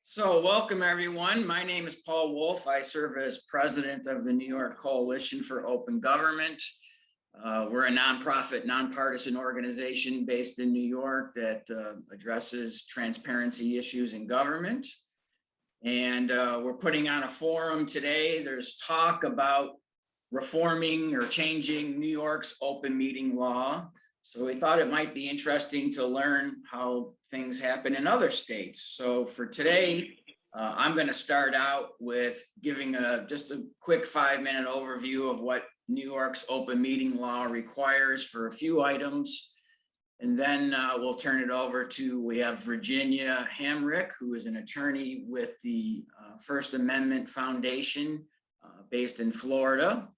So welcome everyone. My name is Paul Wolf. I serve as president of the New York Coalition for Open Government. We're a nonprofit, nonpartisan organization based in New York that addresses transparency issues in government. And we're putting on a forum today. There's talk about reforming or changing New York's open meeting law. So we thought it might be interesting to learn how things happen in other states. So for today, I'm going to start out with giving just a quick 5-minute overview of what New York's open meeting law requires for a few items. And then we'll turn it over to, we have Virginia Hamrick, who is an attorney with the First Amendment Foundation based in Florida.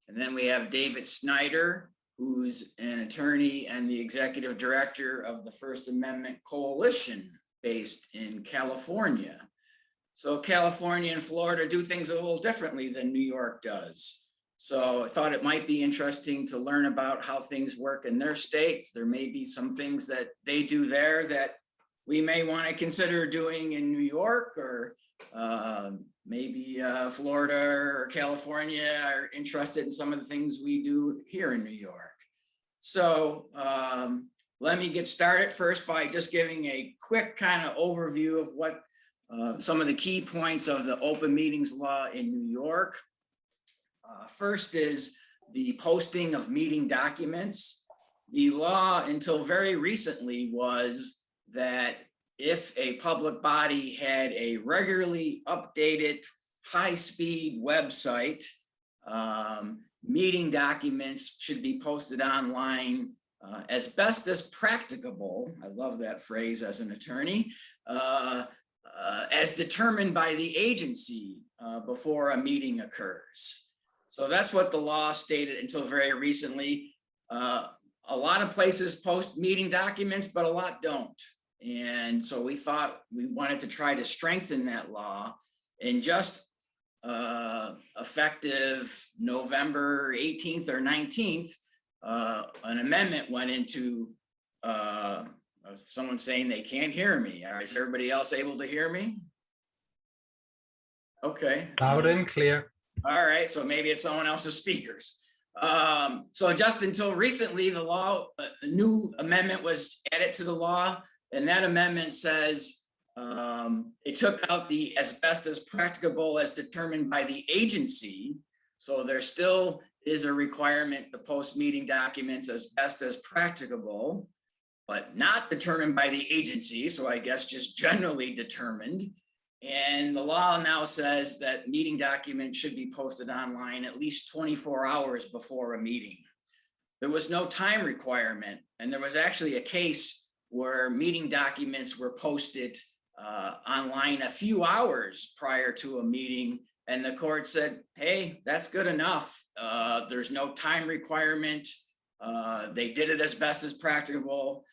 And then we have David Snyder, who's an attorney and the executive director of the First Amendment Coalition based in California. So California and Florida do things a little differently than New York does. So I thought it might be interesting to learn about how things work in their state. There may be some things that they do there that we may want to consider doing in New York, or maybe Florida or California are interested in some of the things we do here in New York. So let me get started first by just giving a quick kind of overview of what some of the key points of the open meetings law in New York. First is the posting of meeting documents. The law until very recently was that if a public body had a regularly updated high-speed website, meeting documents should be posted online as best as practicable. I love that phrase as an attorney, as determined by the agency before a meeting occurs. So that's what the law stated until very recently. A lot of places post meeting documents, but a lot don't. And so we thought we wanted to try to strengthen that law, and just effective November 18th or 19th, an amendment went into, someone saying they can't hear me. Is everybody else able to hear me? Okay. Loud and clear. All right, so maybe it's someone else's speakers. So just until recently, the law, a new amendment was added to the law, and that amendment says it took out the as best as practicable as determined by the agency. So there still is a requirement to post meeting documents as best as practicable, but not determined by the agency. So I guess just generally determined. And the law now says that meeting documents should be posted online at least 24 hours before a meeting. There was no time requirement, and there was actually a case where meeting documents were posted online a few hours prior to a meeting, and the court said, hey, that's good enough. There's no time requirement. They did it as best as practicable.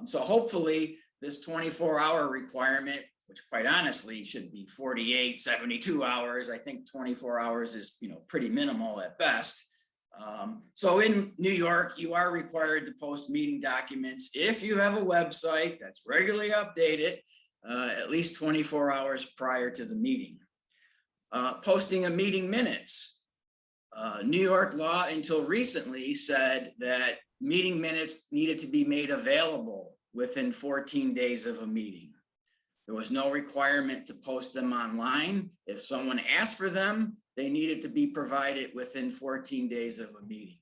So hopefully this 24-hour requirement, which quite honestly should be 48, 72 hours. I think 24 hours is, pretty minimal at best. So in New York, you are required to post meeting documents if you have a website that's regularly updated at least 24 hours prior to the meeting. Posting of meeting minutes. New York law until recently said that meeting minutes needed to be made available within 14 days of a meeting. There was no requirement to post them online. If someone asked for them, they needed to be provided within 14 days of a meeting.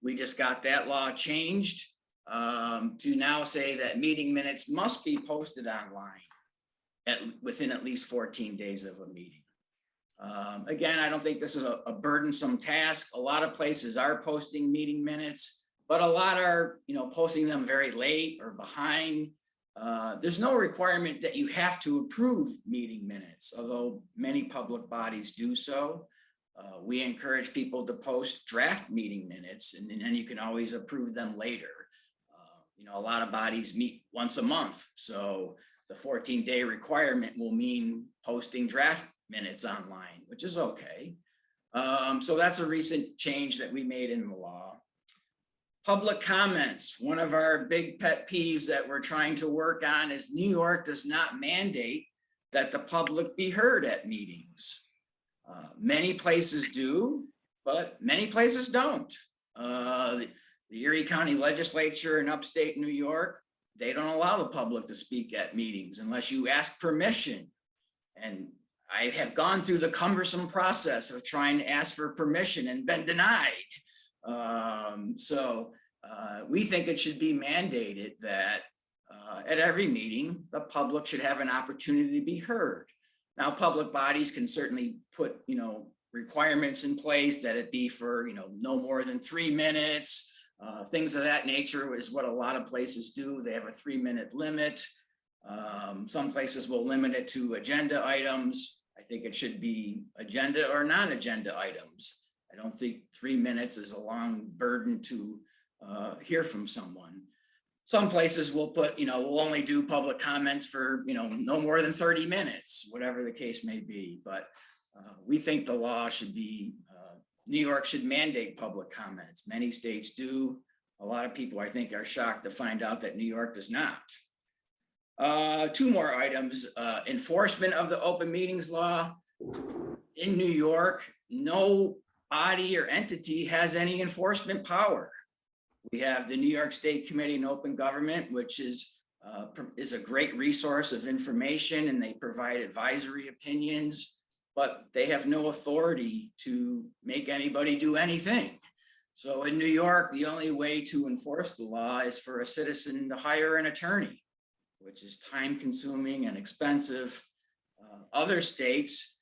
We just got that law changed to now say that meeting minutes must be posted online within at least 14 days of a meeting. Again, I don't think this is a burdensome task. A lot of places are posting meeting minutes, but a lot are, posting them very late or behind. There's no requirement that you have to approve meeting minutes, although many public bodies do so. We encourage people to post draft meeting minutes, and then you can always approve them later. A lot of bodies meet once a month, so the 14-day requirement will mean posting draft minutes online, which is okay. So that's a recent change that we made in the law. Public comments. One of our big pet peeves that we're trying to work on is New York does not mandate that the public be heard at meetings. Many places do, but many places don't. The Erie County Legislature in upstate New York, they don't allow the public to speak at meetings unless you ask permission. And I have gone through the cumbersome process of trying to ask for permission and been denied. We think it should be mandated that at every meeting, the public should have an opportunity to be heard. Now, public bodies can certainly put, requirements in place that it be for, no more than 3 minutes. Things of that nature is what a lot of places do. They have a 3-minute limit. Some places will limit it to agenda items. I think it should be agenda or non-agenda items. I don't think 3 minutes is a long burden to hear from someone. Some places will put, we'll only do public comments for, no more than 30 minutes, whatever the case may be. But we think the law should be, New York should mandate public comments. Many states do. A lot of people, I think, are shocked to find out that New York does not. 2 more items. Enforcement of the open meetings law. In New York, no body or entity has any enforcement power. We have the New York State Committee on Open Government, which is a great resource of information, and they provide advisory opinions, but they have no authority to make anybody do anything. So in New York, the only way to enforce the law is for a citizen to hire an attorney, which is time consuming and expensive. Other states,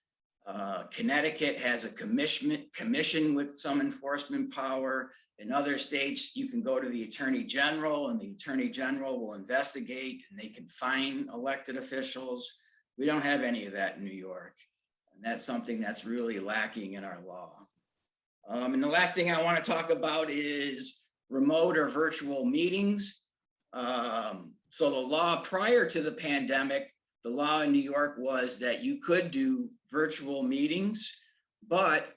Connecticut has a commission with some enforcement power. In other states, you can go to the Attorney General and the Attorney General will investigate and they can fine elected officials. We don't have any of that in New York. And that's something that's really lacking in our law. And the last thing I want to talk about is remote or virtual meetings. So the law prior to the pandemic, the law in New York was that you could do virtual meetings, but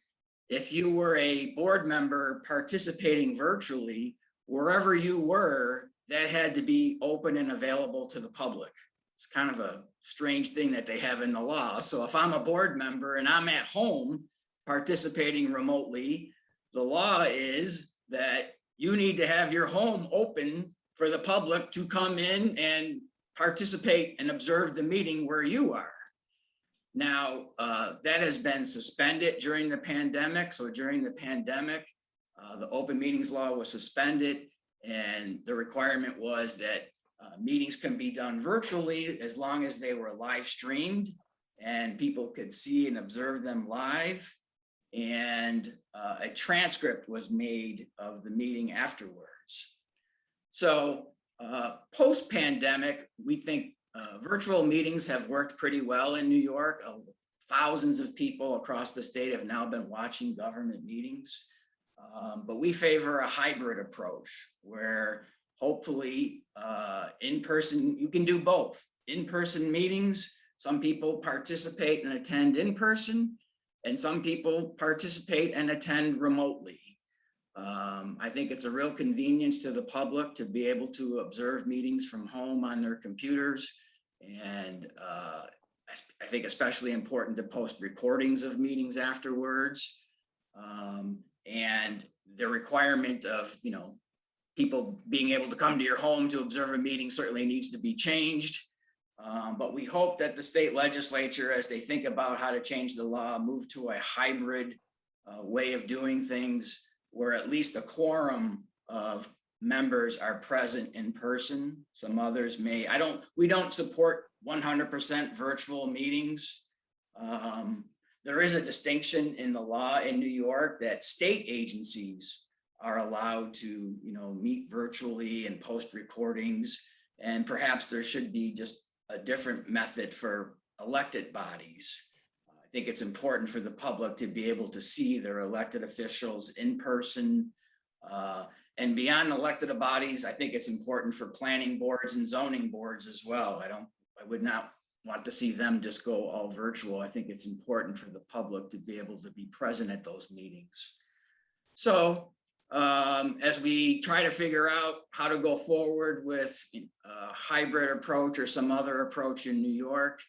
if you were a board member participating virtually, wherever you were, that had to be open and available to the public. It's kind of a strange thing that they have in the law. So if I'm a board member and I'm at home participating remotely, the law is that you need to have your home open for the public to come in and participate and observe the meeting where you are. Now, that has been suspended during the pandemic. So during the pandemic, the open meetings law was suspended, and the requirement was that meetings can be done virtually as long as they were live streamed and people could see and observe them live. And a transcript was made of the meeting afterwards. So post-pandemic, we think virtual meetings have worked pretty well in New York. Thousands of people across the state have now been watching government meetings. But we favor a hybrid approach where hopefully in person, you can do both. In-person meetings, some people participate and attend in person, and some people participate and attend remotely. I think it's a real convenience to the public to be able to observe meetings from home on their computers. And I think especially important to post recordings of meetings afterwards. And the requirement of, people being able to come to your home to observe a meeting certainly needs to be changed. But we hope that the state legislature, as they think about how to change the law, move to a hybrid way of doing things, where at least a quorum of members are present in person. Some others may, we don't support 100% virtual meetings. There is a distinction in the law in New York that state agencies are allowed to, meet virtually and post recordings. And perhaps there should be just a different method for elected bodies. I think it's important for the public to be able to see their elected officials in person. And beyond elected bodies, I think it's important for planning boards and zoning boards as well. I would not want to see them just go all virtual. I think it's important for the public to be able to be present at those meetings. So as we try to figure out how to go forward with a hybrid approach or some other approach in New York,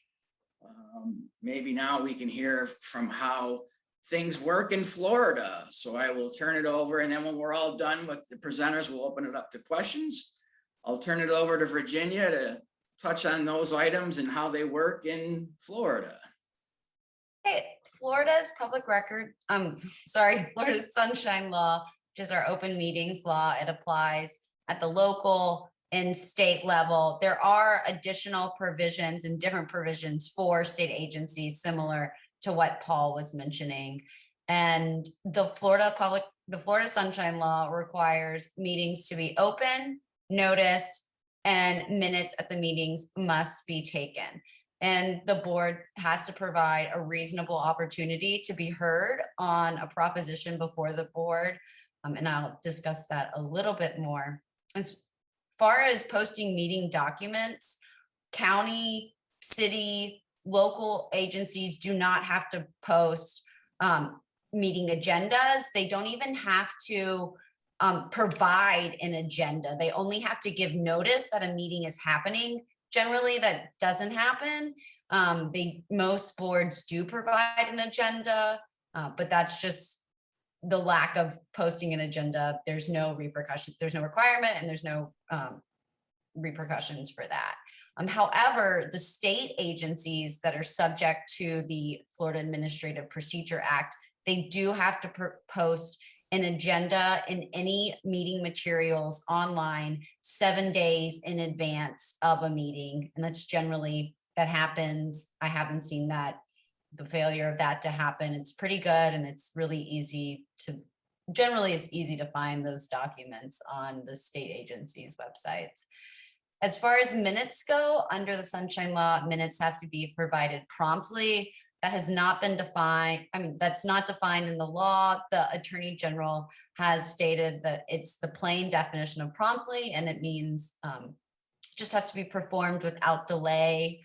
Maybe now we can hear from how things work in Florida. So I will turn it over, and then when we're all done with the presenters, we'll open it up to questions. I'll turn it over to Virginia to touch on those items and how they work in Florida. Okay, Florida's Florida's Sunshine Law, which is our open meetings law. It applies at the local and state level. There are additional provisions and different provisions for state agencies, similar to what Paul was mentioning. And the Florida Sunshine Law requires meetings to be open, noticed, and minutes at the meetings must be taken. And the board has to provide a reasonable opportunity to be heard on a proposition before the board. And I'll discuss that a little bit more. As far as posting meeting documents, county, city, local agencies do not have to post meeting agendas. They don't even have to provide an agenda. They only have to give notice that a meeting is happening. Generally, that doesn't happen. Most boards do provide an agenda, but that's just the lack of posting an agenda. There's no repercussion, there's no requirement, and there's no repercussions for that. However, the state agencies that are subject to the Florida Administrative Procedure Act, they do have to post an agenda in any meeting materials online 7 days in advance of a meeting. And that's generally, that happens. I haven't seen the failure of that to happen. It's pretty good, and it's really easy to, generally it's easy to find those documents on the state agencies' websites. As far as minutes go, under the Sunshine Law, minutes have to be provided promptly. That has not been defined. I mean, that's not defined in the law. The Attorney General has stated that it's the plain definition of promptly, and it means just has to be performed without delay.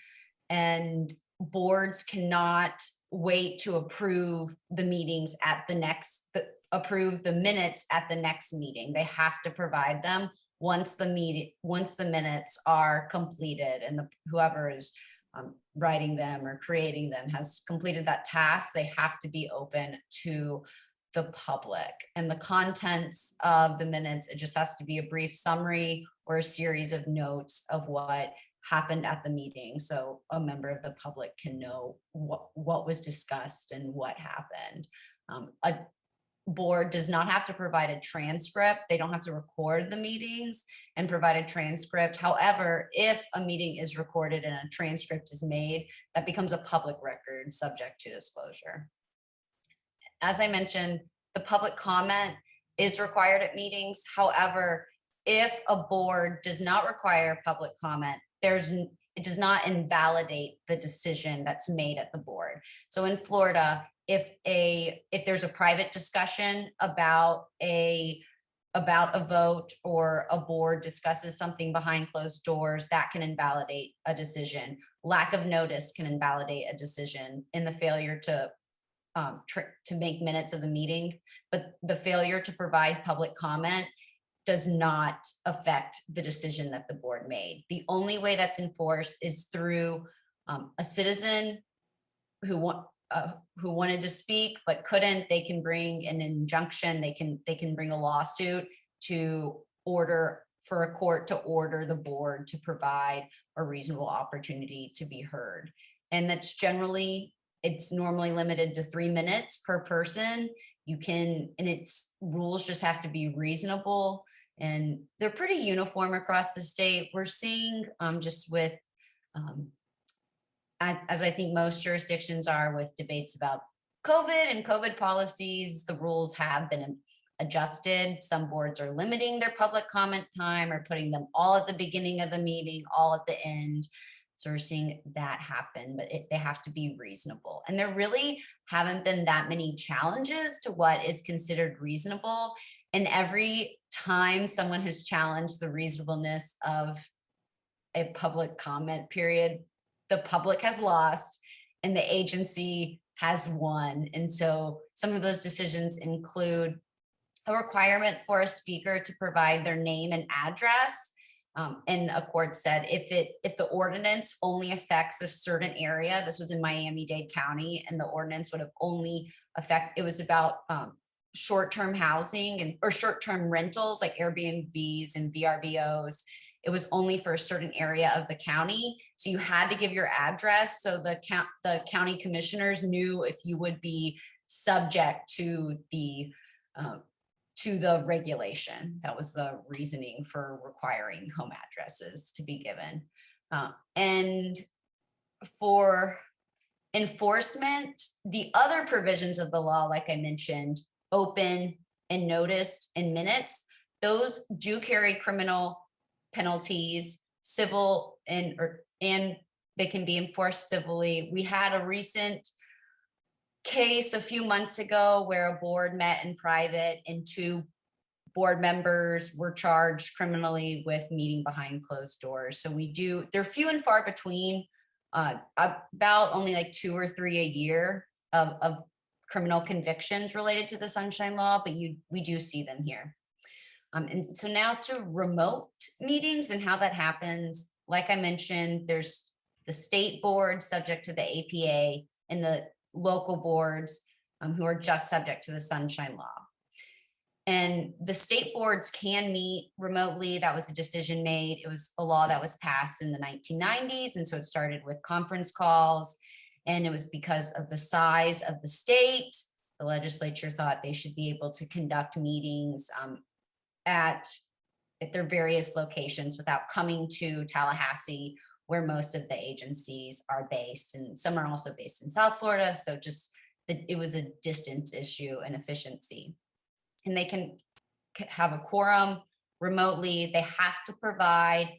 And boards cannot wait to approve the meetings at the next, approve the minutes at the next meeting. They have to provide them once the minutes are completed, and whoever is writing them or creating them has completed that task. They have to be open to the public. And the contents of the minutes, it just has to be a brief summary or a series of notes of what happened at the meeting, so a member of the public can know what was discussed and what happened. A board does not have to provide a transcript. They don't have to record the meetings and provide a transcript. However, if a meeting is recorded and a transcript is made, that becomes a public record subject to disclosure. As I mentioned, the public comment is required at meetings. However, if a board does not require public comment, it does not invalidate the decision that's made at the board. So in Florida, if there's a private discussion about a vote, or a board discusses something behind closed doors, that can invalidate a decision. Lack of notice can invalidate a decision in the failure to make minutes of the meeting, but the failure to provide public comment does not affect the decision that the board made. The only way that's enforced is through a citizen who wanted to speak but couldn't. They can bring an injunction. They can bring a lawsuit to order for a court to order the board to provide a reasonable opportunity to be heard. And that's generally, it's normally limited to 3 minutes per person. And its rules just have to be reasonable, and they're pretty uniform across the state. We're seeing just with, as I think most jurisdictions are, with debates about COVID and COVID policies, the rules have been adjusted. Some boards are limiting their public comment time or putting them all at the beginning of the meeting, all at the end. So we're seeing that happen, but they have to be reasonable. And there really haven't been that many challenges to what is considered reasonable. And every time someone has challenged the reasonableness of a public comment period, the public has lost and the agency has won. And so some of those decisions include a requirement for a speaker to provide their name and address. And a court said if the ordinance only affects a certain area, this was in Miami-Dade County, and the ordinance would have only it was about short-term housing or short-term rentals like Airbnbs and VRBOs. It was only for a certain area of the county. So you had to give your address. So the county commissioners knew if you would be subject to the regulation. That was the reasoning for requiring home addresses to be given. And for enforcement, the other provisions of the law, like I mentioned, open and noticed and minutes, those do carry criminal penalties, civil, and they can be enforced civilly. We had a recent case a few months ago where a board met in private and 2 board members were charged criminally with meeting behind closed doors. So they're few and far between, about only like 2 or 3 a year of criminal convictions related to the Sunshine Law, but we do see them here. And so now to remote meetings and how that happens. Like I mentioned, there's the state board subject to the APA and the local boards who are just subject to the Sunshine Law. And the state boards can meet remotely. That was a decision made. It was a law that was passed in the 1990s. And so it started with conference calls. And it was because of the size of the state. The legislature thought they should be able to conduct meetings at their various locations without coming to Tallahassee, where most of the agencies are based. And some are also based in South Florida. So it was a distance issue and efficiency. And they can have a quorum remotely. They have to provide,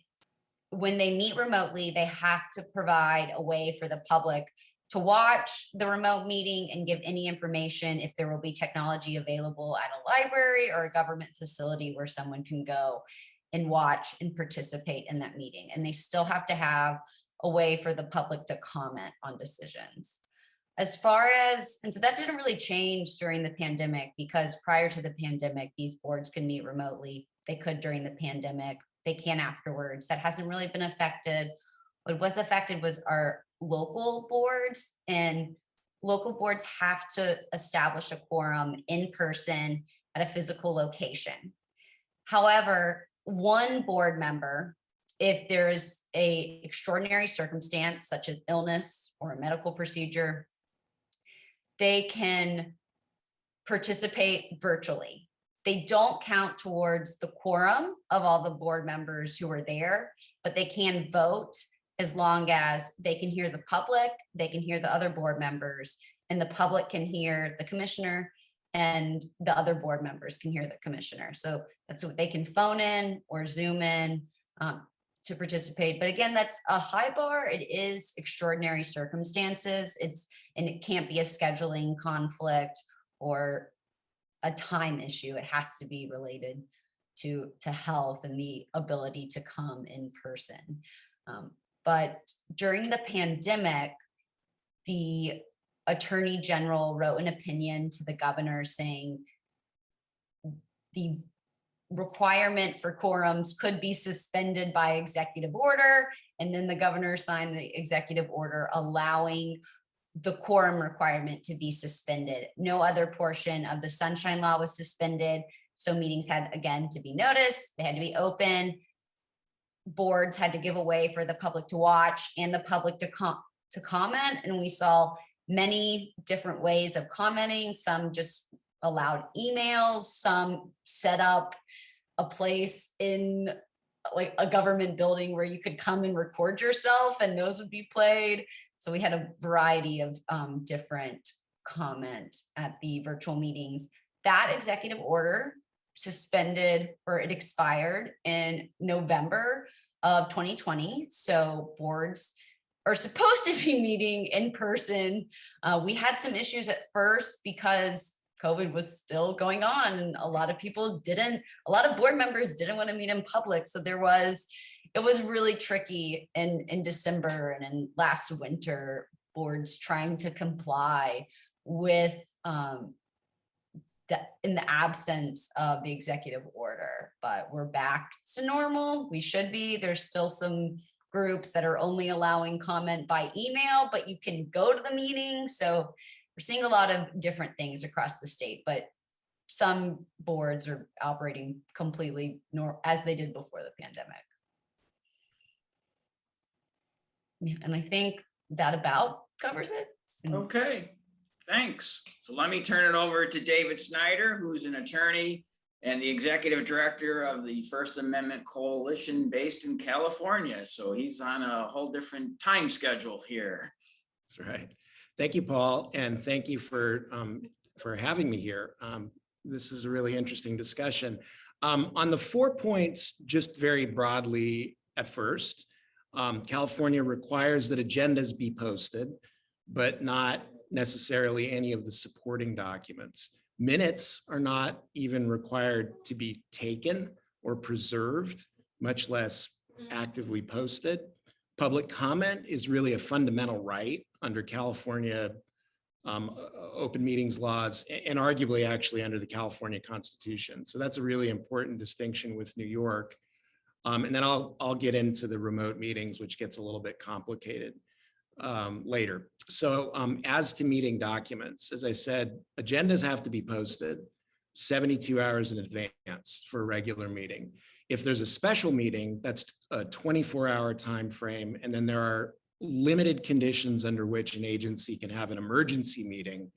when they meet remotely, they have to provide a way for the public to watch the remote meeting and give any information if there will be technology available at a library or a government facility where someone can go and watch and participate in that meeting. And they still have to have a way for the public to comment on decisions. And so that didn't really change during the pandemic, because prior to the pandemic, these boards could meet remotely. They could during the pandemic, they can afterwards. That hasn't really been affected. What was affected was our local boards, and local boards have to establish a quorum in person at a physical location. However, one board member, if there's an extraordinary circumstance such as illness or a medical procedure, they can participate virtually. They don't count towards the quorum of all the board members who are there, but they can vote as long as they can hear the public, they can hear the other board members, and the public can hear the commissioner, and the other board members can hear the commissioner. So that's what they can phone in or Zoom in to participate. But again, that's a high bar. It is extraordinary circumstances. And it can't be a scheduling conflict or a time issue. It has to be related to health and the ability to come in person. But during the pandemic, the Attorney General wrote an opinion to the governor saying the requirement for quorums could be suspended by executive order. And then the governor signed the executive order allowing the quorum requirement to be suspended. No other portion of the Sunshine Law was suspended. So meetings had, again, to be noticed. They had to be open. Boards had to give a way for the public to watch and the public to comment. And we saw many different ways of commenting. Some just allowed emails, some set up a place in like a government building where you could come and record yourself and those would be played. So we had a variety of different comment at the virtual meetings. That executive order suspended, or it expired in November of 2020. So boards are supposed to be meeting in person. We had some issues at first because COVID was still going on and a lot of board members didn't want to meet in public. So it was really tricky in December and in last winter, boards trying to comply with in the absence of the executive order, but we're back to normal. We should be. There's still some groups that are only allowing comment by email, but you can go to the meeting. So we're seeing a lot of different things across the state, but some boards are operating completely as they did before the pandemic. Yeah, and I think that about covers it. Okay, thanks. So let me turn it over to David Snyder, who's an attorney and the executive director of the First Amendment Coalition based in California. So he's on a whole different time schedule here. That's right. Thank you, Paul, and thank you for having me here. This is a really interesting discussion. On the 4 points, just very broadly at first, California requires that agendas be posted, but not necessarily any of the supporting documents. Minutes are not even required to be taken or preserved, much less actively posted. Public comment is really a fundamental right under California open meetings laws, and arguably actually under the California Constitution. So that's a really important distinction with New York. And then I'll get into the remote meetings, which gets a little bit complicated later. So as to meeting documents, as I said, agendas have to be posted 72 hours in advance for a regular meeting. If there's a special meeting, that's a 24-hour time frame, and then there are limited conditions under which an agency can have an emergency meeting.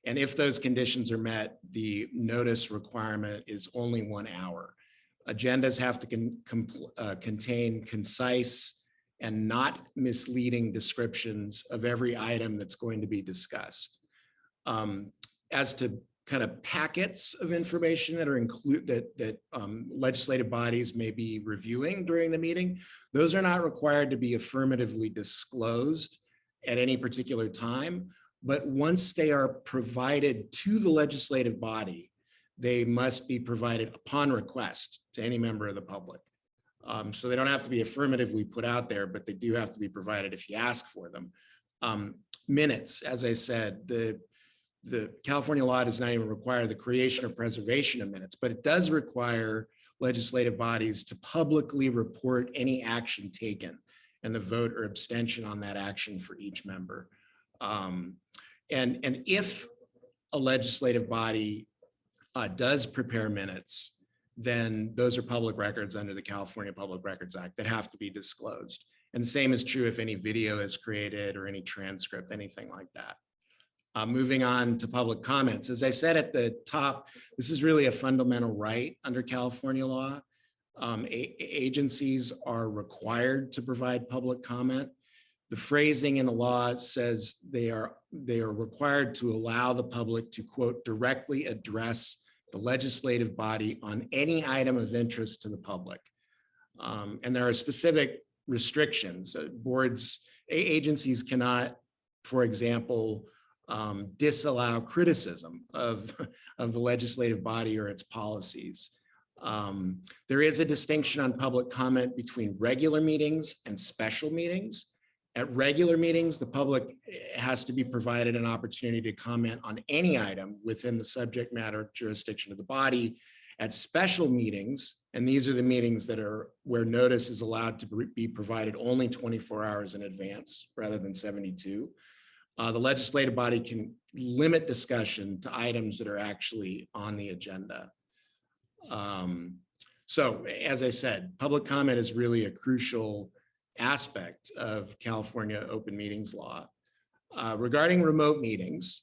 And if those conditions are met, the notice requirement is only 1 hour. Agendas have to contain concise and not misleading descriptions of every item that's going to be discussed. As to kind of packets of information that are that legislative bodies may be reviewing during the meeting, those are not required to be affirmatively disclosed at any particular time. But once they are provided to the legislative body, they must be provided upon request to any member of the public. So they don't have to be affirmatively put out there, but they do have to be provided if you ask for them. Minutes, as I said, the California law does not even require the creation or preservation of minutes, but it does require legislative bodies to publicly report any action taken and the vote or abstention on that action for each member. And if a legislative body does prepare minutes, then those are public records under the California Public Records Act that have to be disclosed. And the same is true if any video is created or any transcript, anything like that. Moving on to public comments. As I said at the top, this is really a fundamental right under California law. Agencies are required to provide public comment. The phrasing in the law says they are required to allow the public to, quote, directly address the legislative body on any item of interest to the public. And there are specific restrictions. Agencies cannot, for example, disallow criticism of the legislative body or its policies. There is a distinction on public comment between regular meetings and special meetings. At regular meetings, the public has to be provided an opportunity to comment on any item within the subject matter jurisdiction of the body. At special meetings, and these are the meetings that are where notice is allowed to be provided only 24 hours in advance rather than 72. The legislative body can limit discussion to items that are actually on the agenda. So as I said, public comment is really a crucial aspect of California open meetings law. Regarding remote meetings,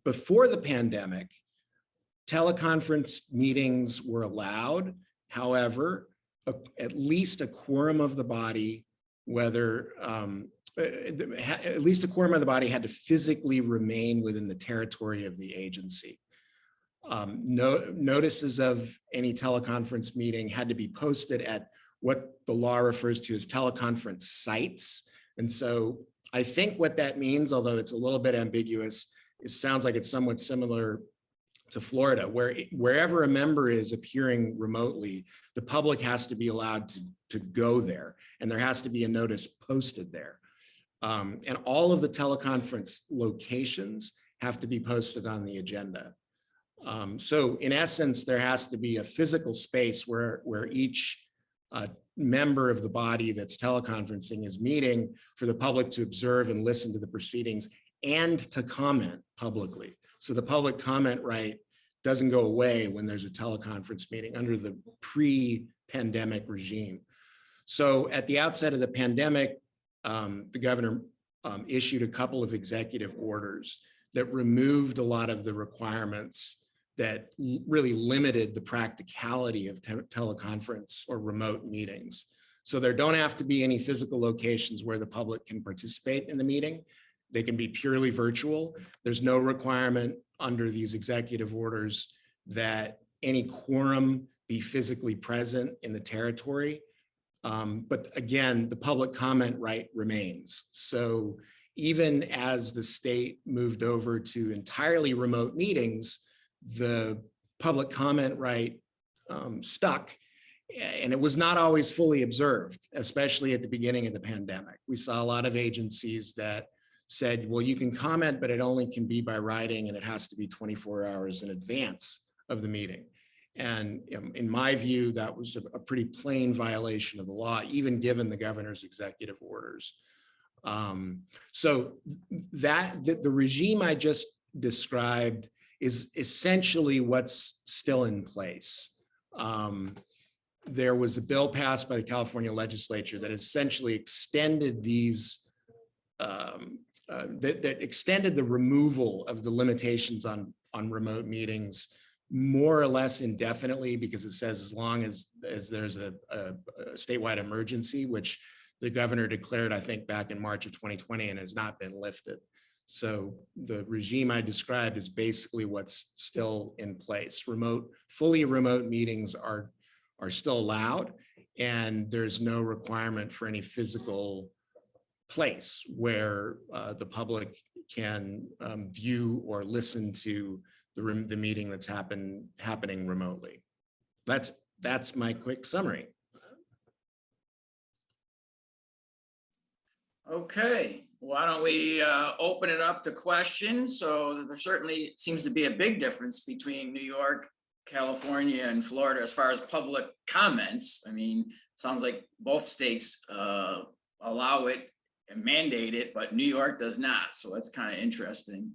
before the pandemic, teleconference meetings were allowed. However, at least a quorum of the body, at least a quorum of the body had to physically remain within the territory of the agency. Notices of any teleconference meeting had to be posted at what the law refers to as teleconference sites. And so I think what that means, although it's a little bit ambiguous, it sounds like it's somewhat similar to Florida, where wherever a member is appearing remotely, the public has to be allowed to go there, and there has to be a notice posted there. And all of the teleconference locations have to be posted on the agenda. So in essence, there has to be a physical space where each member of the body that's teleconferencing is meeting for the public to observe and listen to the proceedings and to comment publicly. So the public comment right doesn't go away when there's a teleconference meeting under the pre-pandemic regime. So at the outset of the pandemic, the governor issued a couple of executive orders that removed a lot of the requirements that really limited the practicality of teleconference or remote meetings. So there don't have to be any physical locations where the public can participate in the meeting. They can be purely virtual. There's no requirement under these executive orders that any quorum be physically present in the territory. But again, the public comment right remains. So even as the state moved over to entirely remote meetings, the public comment right stuck, and it was not always fully observed, especially at the beginning of the pandemic. We saw a lot of agencies that said, well, you can comment, but it only can be by writing, and it has to be 24 hours in advance of the meeting. And in my view, that was a pretty plain violation of the law, even given the governor's executive orders. So the regime I just described is essentially what's still in place. There was a bill passed by the California legislature that essentially extended these, that extended the removal of the limitations on remote meetings more or less indefinitely, because it says as long as there's a statewide emergency, which the governor declared, I think, back in March of 2020 and has not been lifted. So the regime I described is basically what's still in place. Fully remote meetings are still allowed, and there's no requirement for any physical place where the public can view or listen to the meeting that's happening remotely. That's my quick summary. Okay, why don't we open it up to questions? So there certainly seems to be a big difference between New York, California, and Florida as far as public comments. I mean, sounds like both states allow it and mandate it, but New York does not. So that's kind of interesting.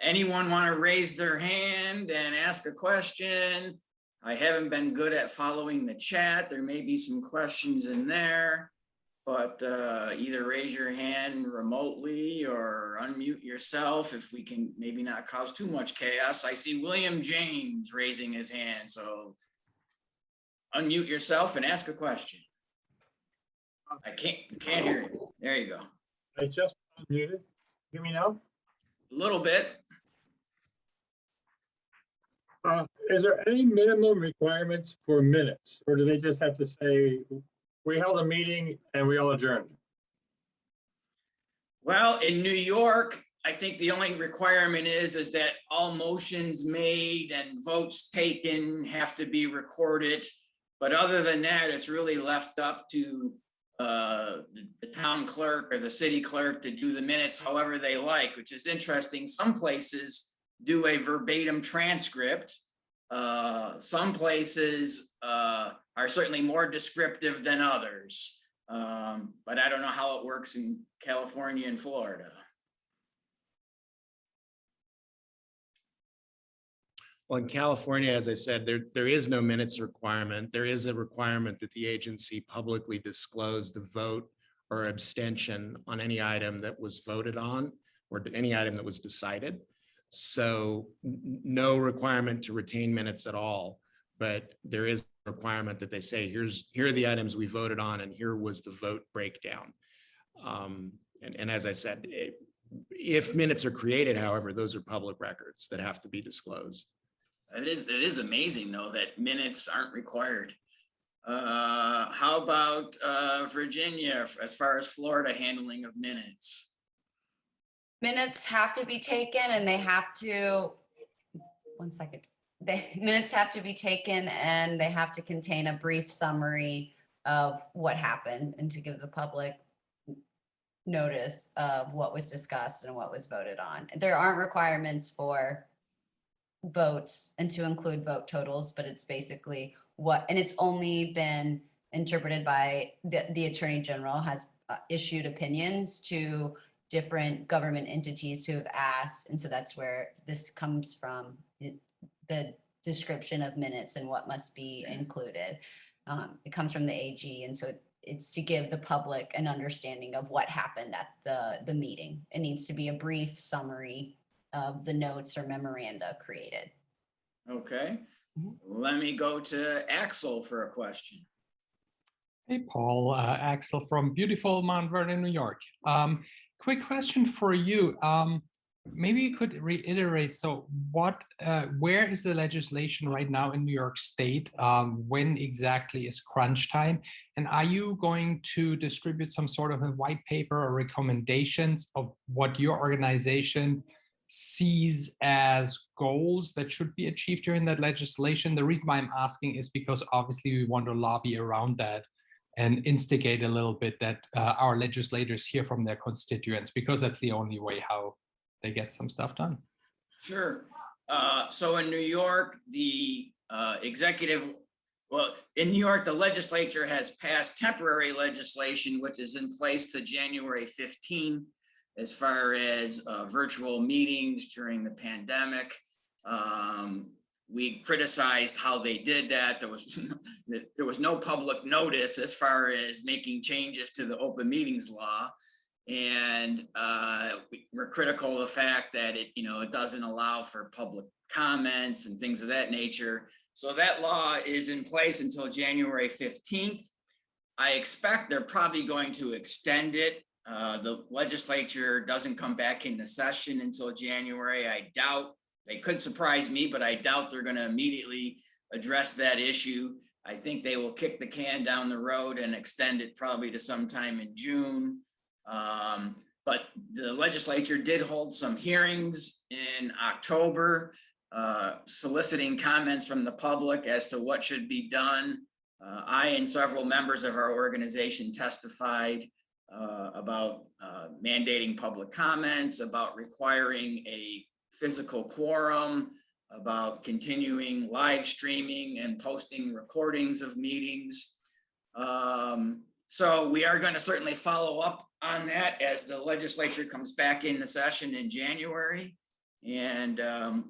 Anyone want to raise their hand and ask a question? I haven't been good at following the chat. There may be some questions in there, but either raise your hand remotely or unmute yourself if we can maybe not cause too much chaos. I see William James raising his hand, so unmute yourself and ask a question. I can't hear you. There you go. I just unmuted. Hear me now? A little bit. Is there any minimum requirements for minutes, or do they just have to say, we held a meeting and we all adjourned? Well, in New York, I think the only requirement is that all motions made and votes taken have to be recorded. But other than that, it's really left up to the town clerk or the city clerk to do the minutes however they like, which is interesting. Some places do a verbatim transcript. Some places are certainly more descriptive than others. But I don't know how it works in California and Florida. Well, in California, as I said, there is no minutes requirement. There is a requirement that the agency publicly disclose the vote or abstention on any item that was voted on or any item that was decided. So no requirement to retain minutes at all, but there is a requirement that they say, here are the items we voted on and here was the vote breakdown. And as I said, if minutes are created, however, those are public records that have to be disclosed. It is amazing though that minutes aren't required. How about Virginia as far as Florida handling of minutes? Minutes have to be taken and they have to, minutes have to be taken and they have to contain a brief summary of what happened and to give the public notice of what was discussed and what was voted on. There aren't requirements for votes and to include vote totals, but it's basically what, and it's only been interpreted by the Attorney General has issued opinions to different government entities who have asked. And so that's where this comes from, the description of minutes and what must be included. It comes from the AG. And so it's to give the public an understanding of what happened at the meeting. It needs to be a brief summary of the notes or memoranda created. Okay, Mhm. let me go to Axel for a question. Hey, Paul, Axel from beautiful Mount Vernon, New York. Quick question for you. Maybe you could reiterate, so where is the legislation right now in New York State? When exactly is crunch time? And are you going to distribute some sort of a white paper or recommendations of what your organization sees as goals that should be achieved during that legislation? The reason why I'm asking is because obviously we want to lobby around that and instigate a little bit that our legislators hear from their constituents, because that's the only way how they get some stuff done. Sure. So in New York, the in New York, the legislature has passed temporary legislation, which is in place to January 15, as far as virtual meetings during the pandemic. We criticized how they did that. There was no public notice as far as making changes to the open meetings law. And we're critical of the fact that it doesn't allow for public comments and things of that nature. So that law is in place until January 15th. I expect they're probably going to extend it. The legislature doesn't come back into session until January. I doubt, they could surprise me, but I doubt they're going to immediately address that issue. I think they will kick the can down the road and extend it probably to sometime in June. But the legislature did hold some hearings in October, soliciting comments from the public as to what should be done. I and several members of our organization testified about mandating public comments, about requiring a physical quorum, about continuing live streaming and posting recordings of meetings. So we are going to certainly follow up on that as the legislature comes back into session in January. And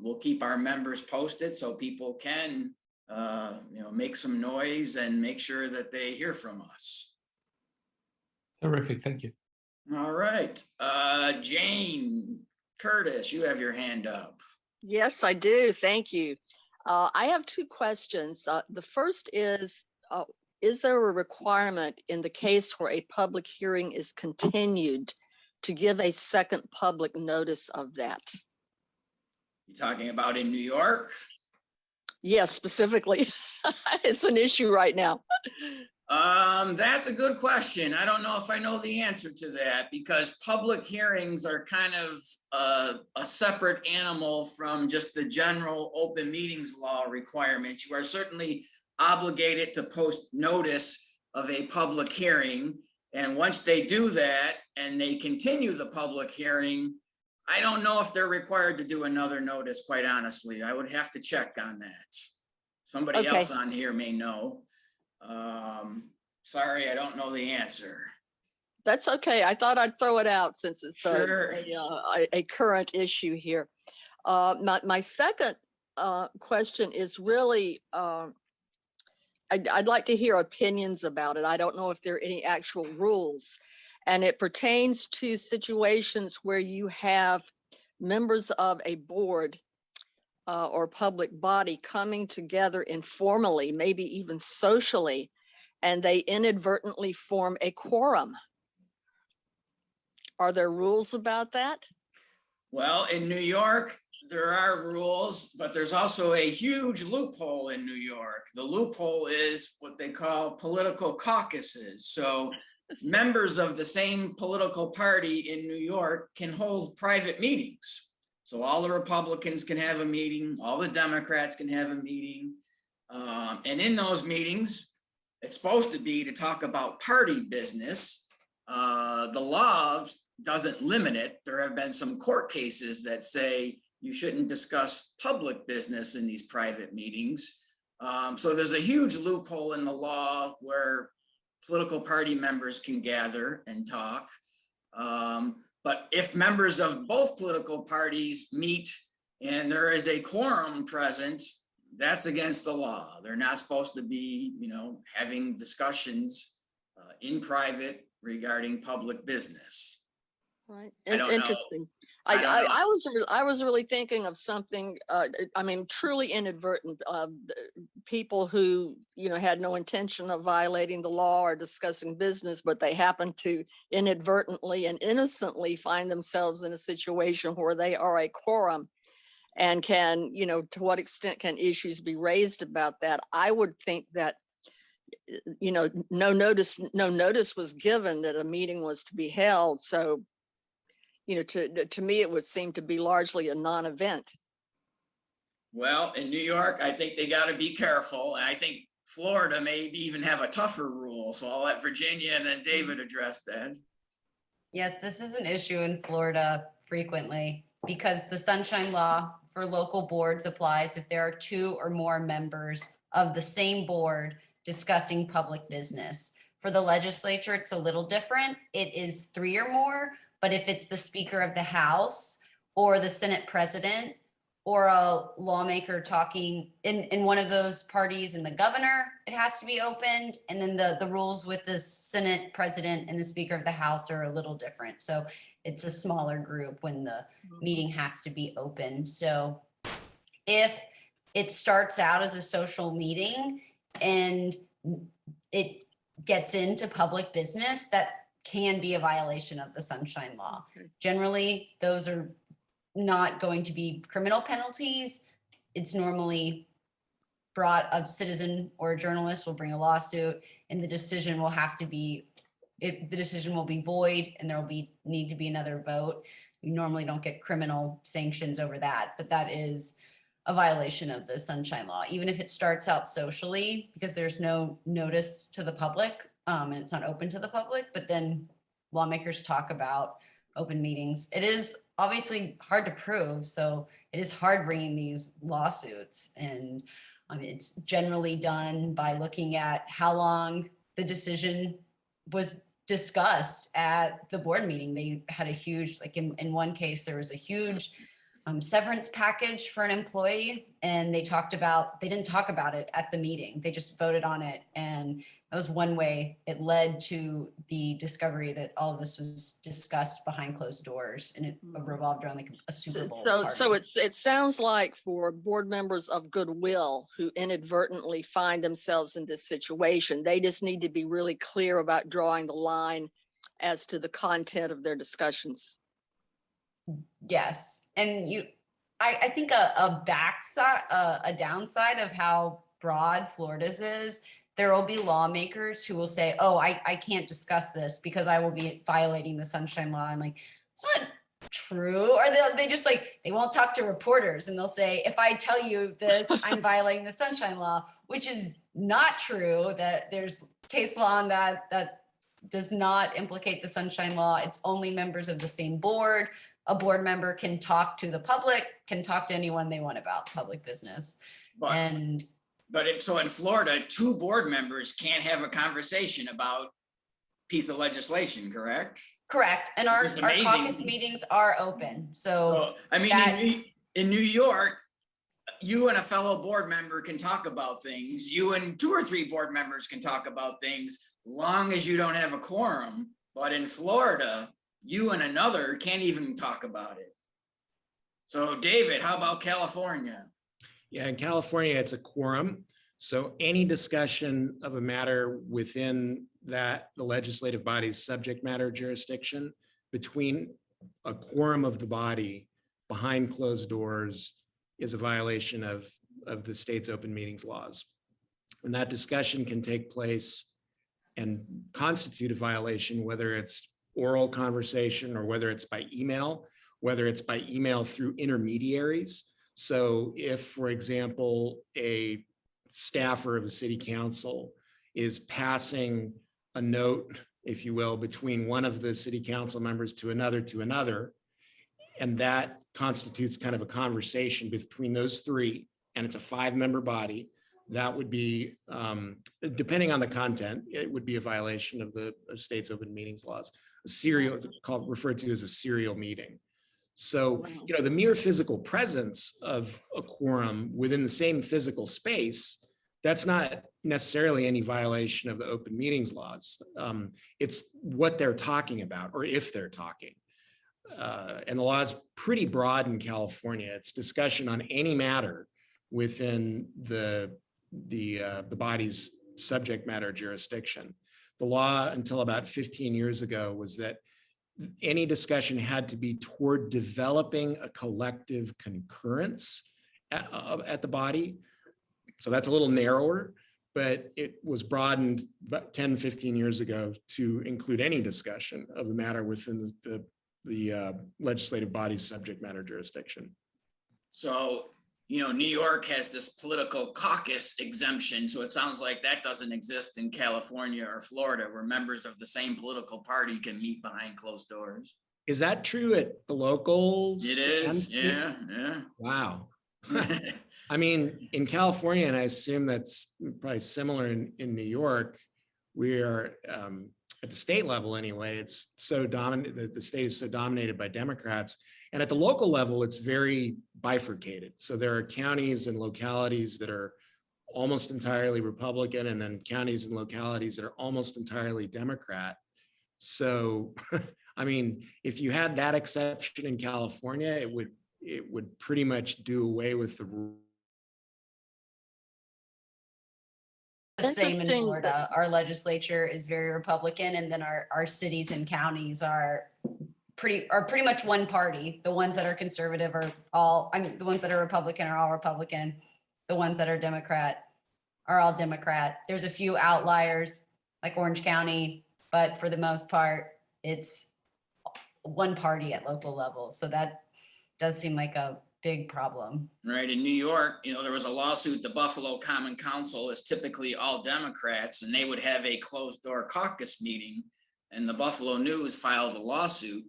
we'll keep our members posted so people can make some noise and make sure that they hear from us. Terrific, thank you. All right, Jane Curtis, you have your hand up. Yes, I do. Thank you. I have two questions. The first is there a requirement in the case where a public hearing is continued to give a second public notice of that? You talking about in New York? Yes, specifically. It's an issue right now. That's a good question. I don't know if I know the answer to that, because public hearings are kind of a separate animal from just the general open meetings law requirements. You are certainly obligated to post notice of a public hearing. And once they do that and they continue the public hearing, I don't know if they're required to do another notice, quite honestly. I would have to check on that. Somebody Okay. else on here may know. Sorry, I don't know the answer. That's okay. I thought I'd throw it out since it's Sure. a current issue here. My second question is really, I'd like to hear opinions about it. I don't know if there are any actual rules. And it pertains to situations where you have members of a board or public body coming together informally, maybe even socially, and they inadvertently form a quorum. Are there rules about that? Well, in New York, there are rules, but there's also a huge loophole in New York. The loophole is what they call political caucuses. So members of the same political party in New York can hold private meetings. So all the Republicans can have a meeting, all the Democrats can have a meeting. And in those meetings, it's supposed to be to talk about party business. The law doesn't limit it. There have been some court cases that say you shouldn't discuss public business in these private meetings. So there's a huge loophole in the law where political party members can gather and talk. But if members of both political parties meet and there is a quorum present, that's against the law. They're not supposed to be, having discussions in private regarding public business. Right. I don't know. Interesting. I don't know. I was really thinking of something, truly inadvertent, people who, had no intention of violating the law or discussing business, but they happen to inadvertently and innocently find themselves in a situation where they are a quorum. And can, to what extent can issues be raised about that? I would think that, no notice was given that a meeting was to be held. So, to me, it would seem to be largely a non-event. Well, in New York, I think they got to be careful. And I think Florida may even have a tougher rule. So I'll let Virginia and then David address that. Yes, this is an issue in Florida frequently because the Sunshine Law for local boards applies if there are 2 or more members of the same board discussing public business. For the legislature, it's a little different. It is 3 or more, but if it's the Speaker of the House or the Senate President or a lawmaker talking in one of those parties and the governor, it has to be opened. And then the rules with the Senate President and the Speaker of the House are a little different. So it's a smaller group when the meeting has to be open. So if it starts out as a social meeting and it gets into public business, that can be a violation of the Sunshine Law. Okay. Generally, those are not going to be criminal penalties. It's normally a citizen or a journalist will bring a lawsuit and the decision will have to be, the decision will be void and there will need to be another vote. You normally don't get criminal sanctions over that, but that is a violation of the Sunshine Law, even if it starts out socially, because there's no notice to the public and it's not open to the public, but then lawmakers talk about open meetings. It is obviously hard to prove, so it is hard bringing these lawsuits, and it's generally done by looking at how long the decision was discussed at the board meeting. They had a huge, like in one case, there was a huge severance package for an employee, and they didn't talk about it at the meeting. They just voted on it, and that was one way it led to the discovery that all of this was discussed behind closed doors, and it revolved around like a Super Bowl party. So it sounds like for board members of goodwill who inadvertently find themselves in this situation, they just need to be really clear about drawing the line as to the content of their discussions. Yes, and I think a downside of how broad Florida's is, there will be lawmakers who will say, oh, I can't discuss this because I will be violating the Sunshine Law. And like, it's not true. Or they won't talk to reporters and they'll say, if I tell you this, I'm violating the Sunshine Law, which is not true. That there's case law on that does not implicate the Sunshine Law. It's only members of the same board. A board member can talk to the public, can talk to anyone they want about public business. So in Florida, 2 board members can't have a conversation about piece of legislation, correct? Correct. And our amazing. caucus meetings are open. So in New York, you and a fellow board member can talk about things. You and 2 or 3 board members can talk about things, long as you don't have a quorum. But in Florida, you and another can't even talk about it. So David, how about California? Yeah, in California, it's a quorum. So any discussion of a matter within the legislative body's subject matter jurisdiction between a quorum of the body behind closed doors is a violation of the state's open meetings laws. And that discussion can take place and constitute a violation, whether it's oral conversation or whether it's by email through intermediaries. So if, for example, a staffer of a city council is passing a note, if you will, between one of the city council members to another, And that constitutes kind of a conversation between those three, and it's a 5-member body. That would be, depending on the content, it would be a violation of the state's open meetings laws. A serial, referred to as a serial meeting. So, the mere physical presence of a quorum within the same physical space, that's not necessarily any violation of the open meetings laws. It's what they're talking about, or if they're talking. And the law is pretty broad in California. It's discussion on any matter within the body's subject matter jurisdiction. The law until about 15 years ago was that any discussion had to be toward developing a collective concurrence at the body. So that's a little narrower, but it was broadened about 10, 15 years ago to include any discussion of the matter within the legislative body's subject matter jurisdiction. So, New York has this political caucus exemption, so it sounds like that doesn't exist in California or Florida, where members of the same political party can meet behind closed doors. Is that true at the locals? It is, yeah. Wow. I mean, in California, and I assume that's probably similar in New York, we are, at the state level anyway, it's so dominant, the state is so dominated by Democrats. And at the local level, it's very bifurcated. So there are counties and localities that are almost entirely Republican, and then counties and localities that are almost entirely Democrat. So, I mean, if you had that exception in California, it would pretty much do away with the rule. The same in Interesting Florida. Our legislature is very Republican, and then our cities and counties are pretty much one party. The ones that are conservative are all, the ones that are Republican are all Republican. The ones that are Democrat are all Democrat. There's a few outliers like Orange County, but for the most part, it's one party at local level. So that does seem like a big problem. Right. In New York, there was a lawsuit. The Buffalo Common Council is typically all Democrats, and they would have a closed door caucus meeting. And the Buffalo News filed a lawsuit.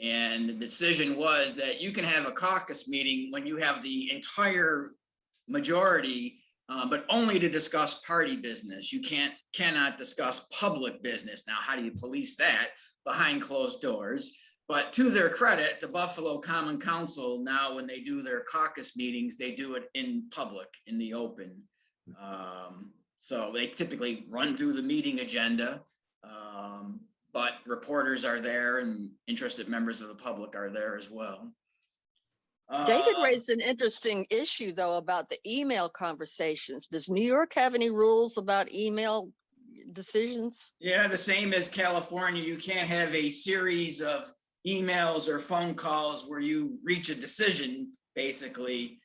And the decision was that you can have a caucus meeting when you have the entire majority, but only to discuss party business. You cannot discuss public business. Now, how do you police that? Behind closed doors. But to their credit, the Buffalo Common Council, now when they do their caucus meetings, they do it in public, in the open. So they typically run through the meeting agenda, but reporters are there and interested members of the public are there as well. David raised an interesting issue, though, about the email conversations. Does New York have any rules about email decisions? Yeah, the same as California. You can't have a series of emails or phone calls where you reach a decision, basically.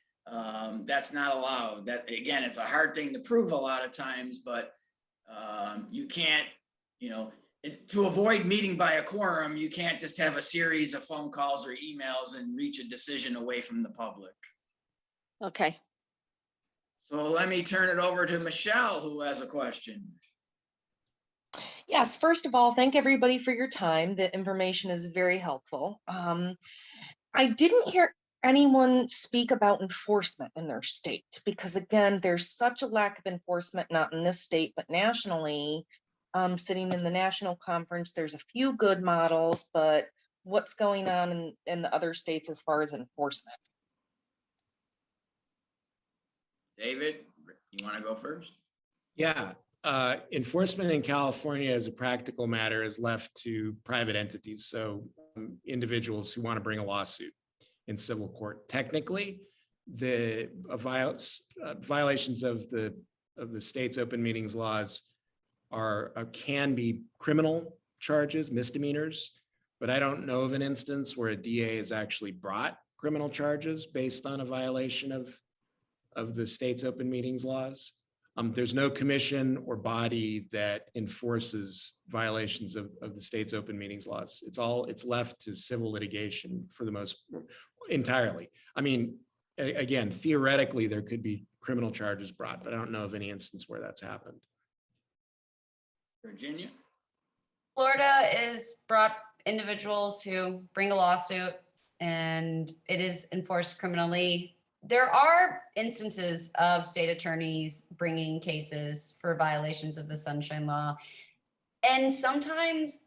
That's not allowed. That, again, it's a hard thing to prove a lot of times, but you can't, to avoid meeting by a quorum, you can't just have a series of phone calls or emails and reach a decision away from the public. Okay. So let me turn it over to Michelle, who has a question. Yes, first of all, thank everybody for your time. The information is very helpful. I didn't hear anyone speak about enforcement in their state, because again, there's such a lack of enforcement, not in this state, but nationally. Sitting in the national conference, there's a few good models, but what's going on in the other states as far as enforcement? David, you want to go first? Yeah, enforcement in California as a practical matter is left to private entities. So individuals who want to bring a lawsuit in civil court. Technically, the violations of the state's open meetings laws can be criminal charges, misdemeanors, but I don't know of an instance where a DA has actually brought criminal charges based on a violation of the state's open meetings laws. There's no commission or body that enforces violations of the state's open meetings laws. It's left to civil litigation for the most entirely. I mean, again, theoretically, there could be criminal charges brought, but I don't know of any instance where that's happened. Virginia? Florida is brought individuals who bring a lawsuit. and it is enforced criminally. There are instances of state attorneys bringing cases for violations of the Sunshine Law. And sometimes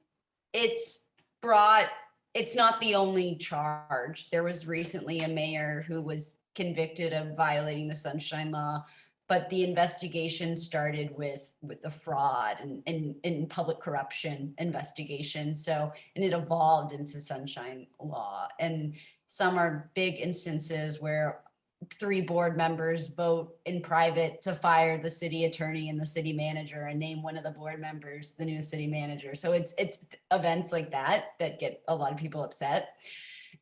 it's not the only charge. There was recently a mayor who was convicted of violating the Sunshine Law, but the investigation started with a fraud and public corruption investigation. So, and it evolved into Sunshine Law. And some are big instances where 3 board members vote in private to fire the city attorney and the city manager and name one of the board members the new city manager. So it's events like that get a lot of people upset.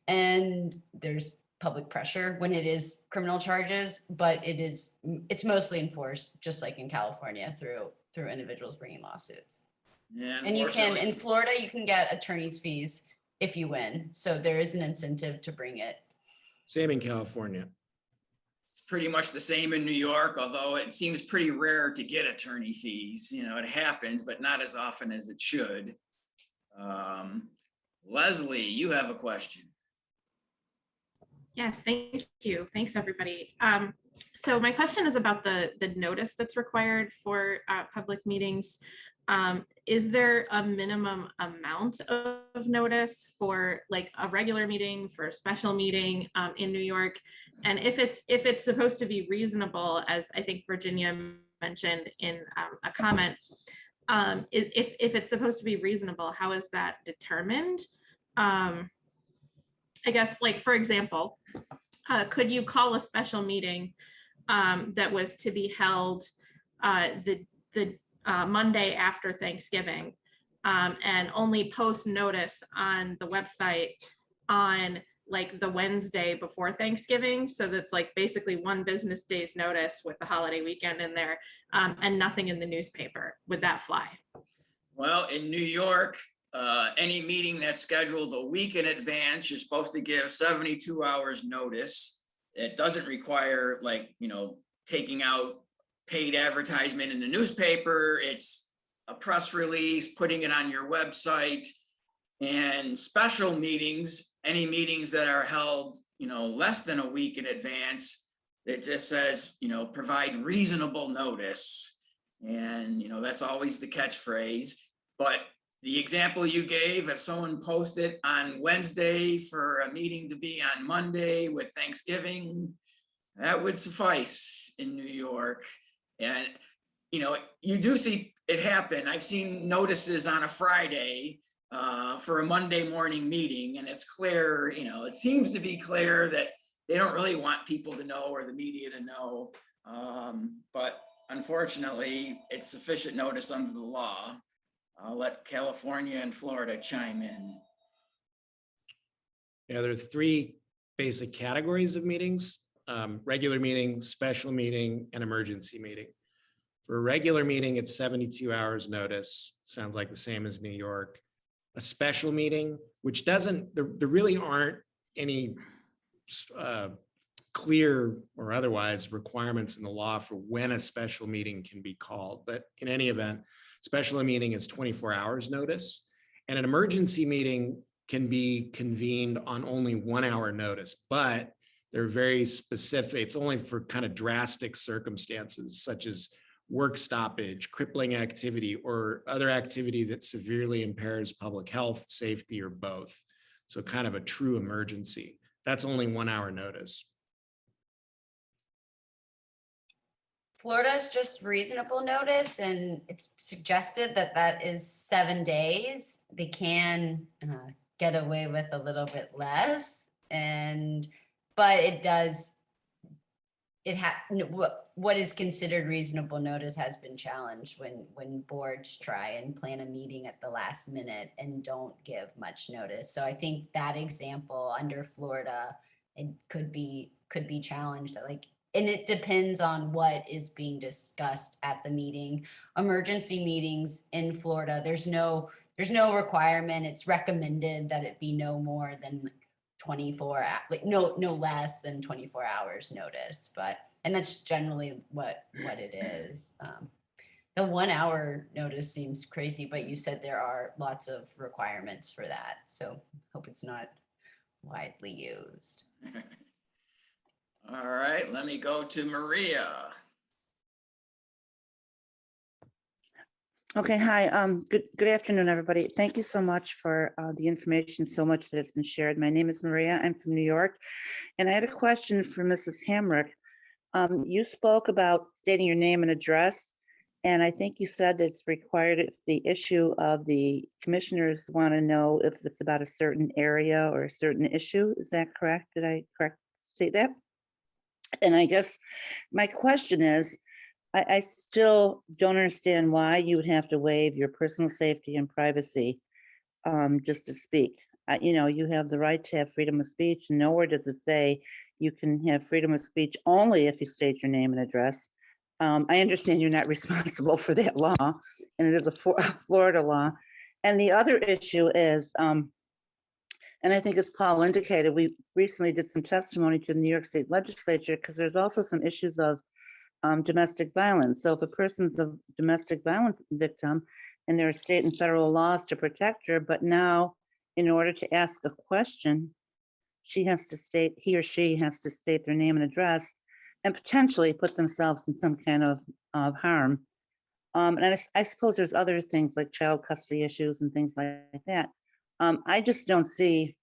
And there's public pressure when it is criminal charges, but it's mostly enforced, just like in California, through individuals bringing lawsuits. Yeah, And you can, unfortunately. in Florida, you can get attorney's fees if you win. So there is an incentive to bring it. Same in California. It's pretty much the same in New York, although it seems pretty rare to get attorney fees. You know, it happens, but not as often as it should. Leslie, you have a question. Yes, thank you. Thanks, everybody. So my question is about the notice that's required for public meetings. Is there a minimum amount of notice for like a regular meeting, for a special meeting in New York? And if it's supposed to be reasonable, as I think Virginia mentioned in a comment, if it's supposed to be reasonable, how is that determined? I guess, like, for example, could you call a special meeting that was to be held the Monday after Thanksgiving and only post notice on the website on like the Wednesday before Thanksgiving? So that's like basically 1 business day's notice with the holiday weekend in there and nothing in the newspaper. Would that fly? Well, in New York, any meeting that's scheduled a week in advance, you're supposed to give 72 hours notice. It doesn't require, like, you know, taking out paid advertisement in the newspaper. It's a press release, putting it on your website. And special meetings, any meetings that are held, you know, less than a week in advance, it just says, you know, provide reasonable notice. And, you know, that's always the catchphrase. But the example you gave, if someone posted on Wednesday for a meeting to be on Monday with Thanksgiving, that would suffice in New York. And, you know, you do see it happen. I've seen notices on a Friday for a Monday morning meeting, and it's clear, you know, it seems to be clear that they don't really want people to know or the media to know. But unfortunately, it's sufficient notice under the law. I'll let California and Florida chime in. Yeah, there are 3 basic categories of meetings: regular meeting, special meeting, and emergency meeting. For a regular meeting, it's 72 hours notice. Sounds like the same as New York. A special meeting, which doesn't, there really aren't any clear or otherwise requirements in the law for when a special meeting can be called. But in any event, special meeting is 24 hours notice, and an emergency meeting can be convened on only 1 hour notice, but they're very specific. It's only for kind of drastic circumstances, such as work stoppage, crippling activity, or other activity that severely impairs public health, safety, or both. So kind of a true emergency. That's only 1 hour notice. Florida's just reasonable notice, and it's suggested that is 7 days. They can get away with a little bit less, but it does. What is considered reasonable notice has been challenged when boards try and plan a meeting at the last minute and don't give much notice. So I think that example under Florida, it could be challenged, that like. And it depends on what is being discussed at the meeting. Emergency meetings in Florida, there's no requirement. It's recommended that it be no more than 24 hours, like no less than 24 hours notice. And that's generally what it is. The 1 hour notice seems crazy, but you said there are lots of requirements for that. So hope it's not widely used. All right, let me go to Maria. Okay, hi. Good afternoon, everybody. Thank you so much for the information, so much that has been shared. My name is Maria. I'm from New York, and I had a question for Mrs. Hamrick. You spoke about stating your name and address, and I think you said that it's required if the issue of the commissioners want to know if it's about a certain area or a certain issue. Is that correct? Did I correct state that? And I guess my question is, I still don't understand why you would have to waive your personal safety and privacy just to speak. You know, you have the right to have freedom of speech. Nowhere does it say you can have freedom of speech only if you state your name and address. I understand you're not responsible for that law, and it is a Florida law. And the other issue is, and I think as Paul indicated, we recently did some testimony to the New York State Legislature because there's also some issues of domestic violence. So if a person's a domestic violence victim and there are state and federal laws to protect her, but now in order to ask a question, he or she has to state their name and address and potentially put themselves in some kind of harm. And I suppose there's other things like child custody issues and things like that. I just don't see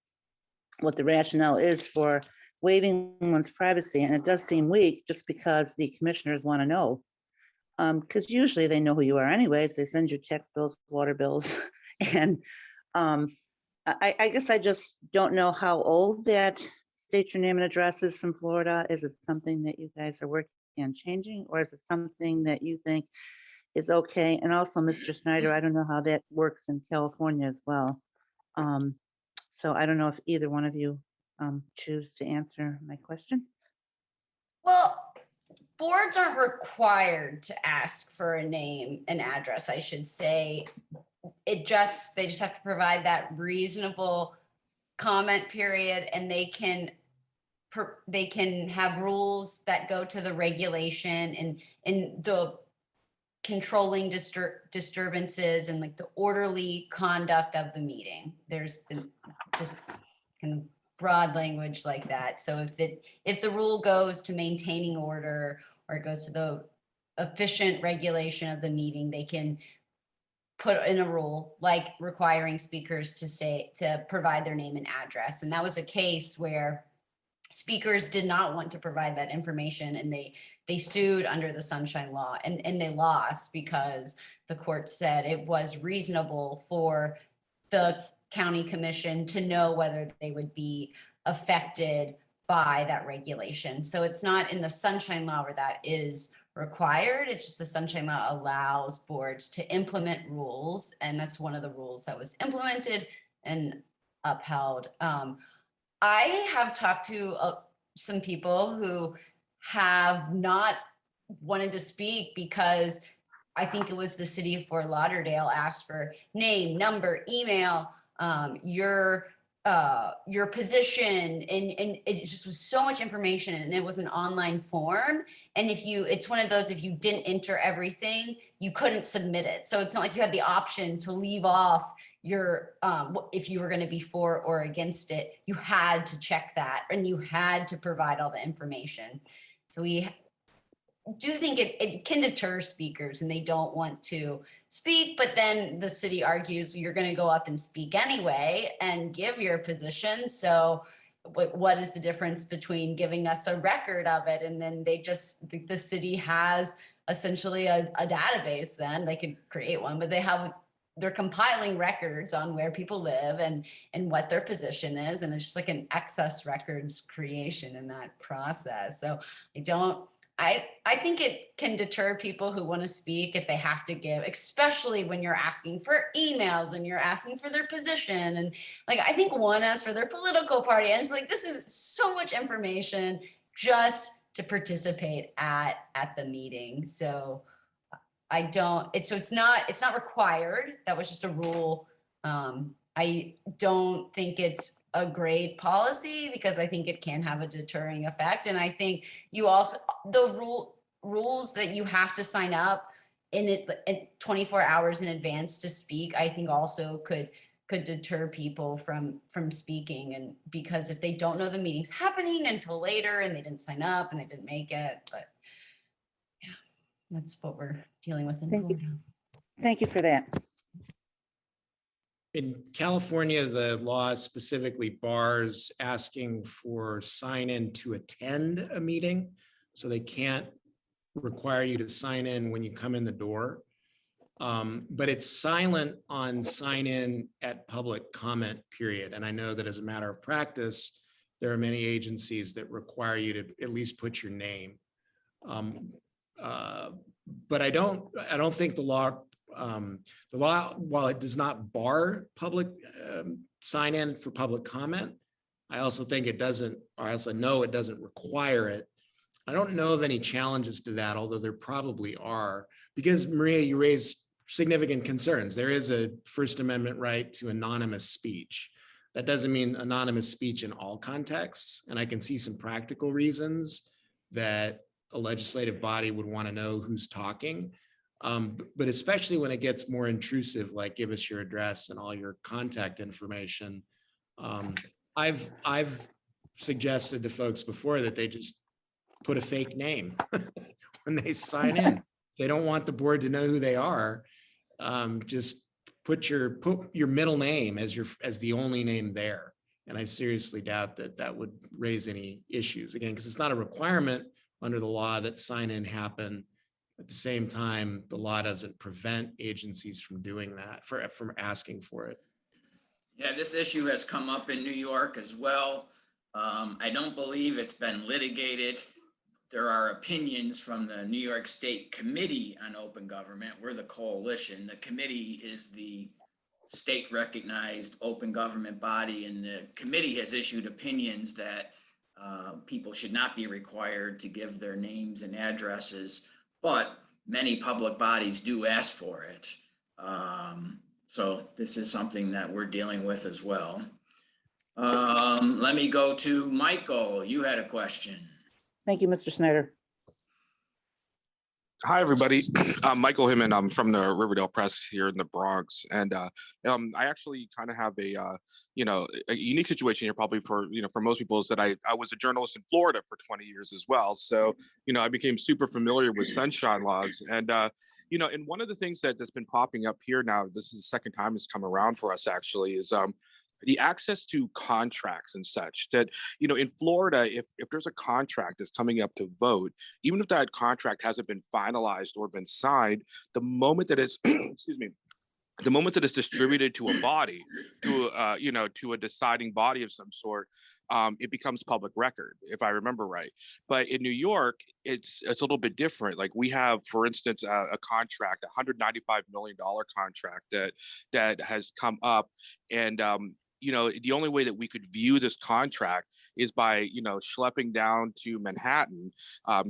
what the rationale is for waiving one's privacy, and it does seem weak just because the commissioners want to know. Because usually they know who you are anyways. They send you text bills, water bills, and I guess I just don't know how old that state your name and address is from Florida. Is it something that you guys are working on changing, or is it something that you think is okay? And also, Mr. Snyder, I don't know how that works in California as well. So I don't know if either one of you choose to answer my question. Well, boards aren't required to ask for a name and address, I should say. They just have to provide that reasonable comment period, and they can have rules that go to the regulation and the controlling disturbances and like the orderly conduct of the meeting. There's been just kind of broad language like that. So if the rule goes to maintaining order or it goes to the efficient regulation of the meeting, they can put in a rule like requiring speakers to provide their name and address. And that was a case where speakers did not want to provide that information, and they sued under the Sunshine Law, and they lost because the court said it was reasonable for the county commission to know whether they would be affected by that regulation. So it's not in the Sunshine Law where that is required. It's just the Sunshine Law allows boards to implement rules, and that's one of the rules that was implemented and upheld. I have talked to some people who have not wanted to speak because I think it was the city of Fort Lauderdale asked for name, number, email, your position, and it just was so much information, and it was an online form. And it's one of those, if you didn't enter everything, you couldn't submit it. So it's not like you had the option to leave off your, if you were going to be for or against it, you had to check that, and you had to provide all the information. So we do think it can deter speakers, and they don't want to speak, but then the city argues you're going to go up and speak anyway and give your position. So what is the difference between giving us a record of it, and then the city has essentially a database? Then they could create one, but they're compiling records on where people live and what their position is, and it's just like an excess records creation in that process. So I think it can deter people who want to speak if they have to give, especially when you're asking for emails and you're asking for their position. And like, I think one asks for their political party, and it's like, this is so much information just to participate at the meeting. So it's not required. That was just a rule. I don't think it's a great policy because I think it can have a deterring effect. And I think the rules that you have to sign up in 24 hours in advance to speak, I think also could could deter people from speaking. And because if they don't know the meeting's happening until later and they didn't sign up and they didn't make it, but yeah, that's what we're dealing with in Thank you. Florida. Thank you for that. In California, the law specifically bars asking for sign-in to attend a meeting. So they can't require you to sign in when you come in the door. But it's silent on sign-in at public comment period. And I know that as a matter of practice, there are many agencies that require you to at least put your name. But I don't think the law, while it does not bar public sign-in for public comment, I also think it doesn't, or I also know it doesn't require it. I don't know of any challenges to that, although there probably are, because Maria, you raised significant concerns. There is a First Amendment right to anonymous speech. That doesn't mean anonymous speech in all contexts. And I can see some practical reasons that a legislative body would want to know who's talking. But especially when it gets more intrusive, like give us your address and all your contact information. I've suggested to folks before that they just put a fake name when they sign in. They don't want the board to know who they are. Just put your middle name as the only name there. And I seriously doubt that would raise any issues, again, because it's not a requirement under the law that sign in happen. At the same time, the law doesn't prevent agencies from doing that, from asking for it. Yeah, this issue has come up in New York as well. I don't believe it's been litigated. There are opinions from the New York State Committee on Open Government. We're the coalition. The committee is the state recognized open government body, and the committee has issued opinions that people should not be required to give their names and addresses, but many public bodies do ask for it. So this is something that we're dealing with as well. Let me go to Michael. You had a question. Thank you, Mr. Snyder. Hi, everybody. I'm Michael Hyman. I'm from the Riverdale Press here in the Bronx. And I actually kind of have a unique situation here, probably for most people, is that I was a journalist in Florida for 20 years as well. So, I became super familiar with sunshine laws. And, and one of the things that's been popping up here now, this is the second time it's come around for us actually, is the access to contracts and such that, in Florida, if there's a contract that's coming up to vote, even if that contract hasn't been finalized or been signed, the moment that it's, excuse me, the moment that it's distributed to a body, to a deciding body of some sort, it becomes public record, if I remember right. But in New York, it's a little bit different. Like we have, for instance, a contract, $195 million contract that has come up, and the only way that we could view this contract is by, schlepping down to Manhattan,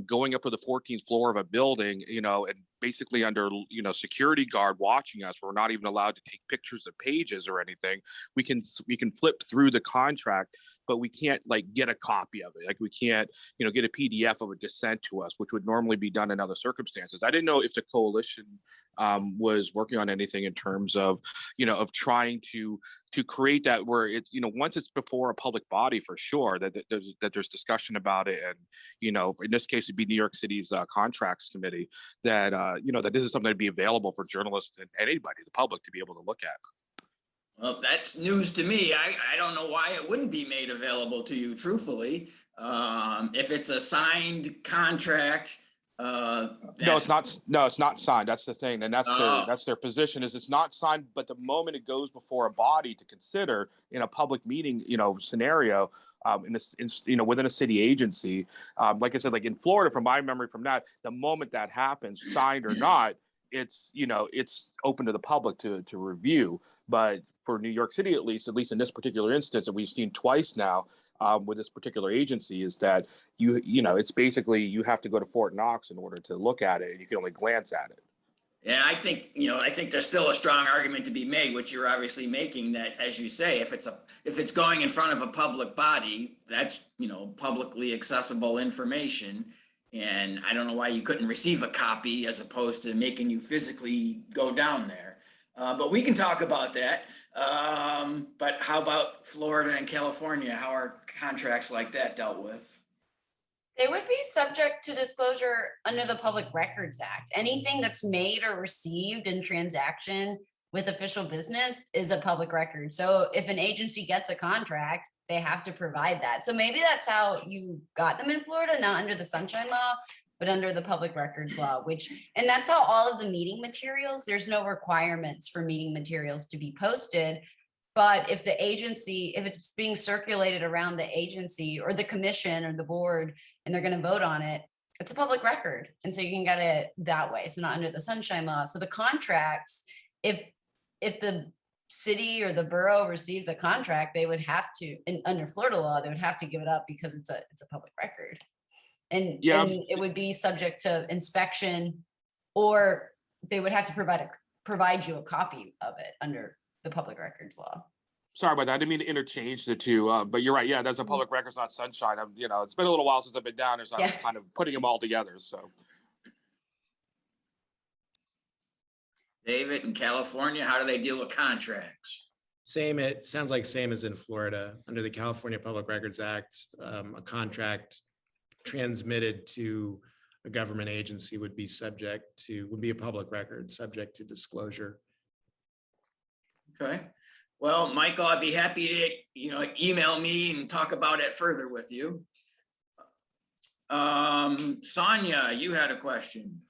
going up to the 14th floor of a building, and basically under, security guard watching us. We're not even allowed to take pictures of pages or anything. We can flip through the contract, but we can't get a copy of it. Like we can't, get a PDF of a dissent to us, which would normally be done in other circumstances. I didn't know if the coalition was working on anything in terms of, of trying to create that where it's, once it's before a public body for sure, that there's discussion about it. And, in this case, it'd be New York City's contracts committee that, that this is something that'd be available for journalists and anybody, the public, to be able to look at. Well, that's news to me. I don't know why it wouldn't be made available to you, truthfully. If it's a signed contract, No, it's not. No, it's not signed. That's the thing, and that's their position. Is it's not signed, but the moment it goes before a body to consider in a public meeting, scenario, within a city agency, like I said, like in Florida, from my memory, from that, the moment that happens, signed or not, it's open to the public to review. But for New York City, at least in this particular instance that we've seen twice now with this particular agency, is that it's basically you have to go to Fort Knox in order to look at it, and you can only glance at it. Yeah, I think there's still a strong argument to be made, which you're obviously making, that, as you say, if it's going in front of a public body, that's, publicly accessible information. And I don't know why you couldn't receive a copy as opposed to making you physically go down there. But we can talk about that. But how about Florida and California? How are contracts like that dealt with? They would be subject to disclosure under the Public Records Act. Anything that's made or received in transaction with official business is a public record. So if an agency gets a contract, they have to provide that. So maybe that's how you got them in Florida, not under the Sunshine Law, but under the Public Records Law, and that's how all of the meeting materials, there's no requirements for meeting materials to be posted. But if the agency, if it's being circulated around the agency or the commission or the board, and they're going to vote on it, it's a public record. And so you can get it that way. So not under the Sunshine Law. So the contracts, if the city or the borough received the contract, they would have to, under Florida law, they would have to give it up because it's a public record. And it would be subject to inspection, or they would have to provide you a copy of it under the Public Records Law. Sorry about that. I didn't mean to interchange the two, but you're right. Yeah, that's a public records, not Sunshine. It's been a little while since I've been down there, so I was kind of putting them all together. So, David, in California, how do they deal with contracts? Same, it sounds like same as in Florida. Under the California Public Records Act, a contract transmitted to a government agency would be a public record, subject to disclosure. Okay. Well, Michael, I'd be happy to, email me and talk about it further with you. Sonia, you had a question.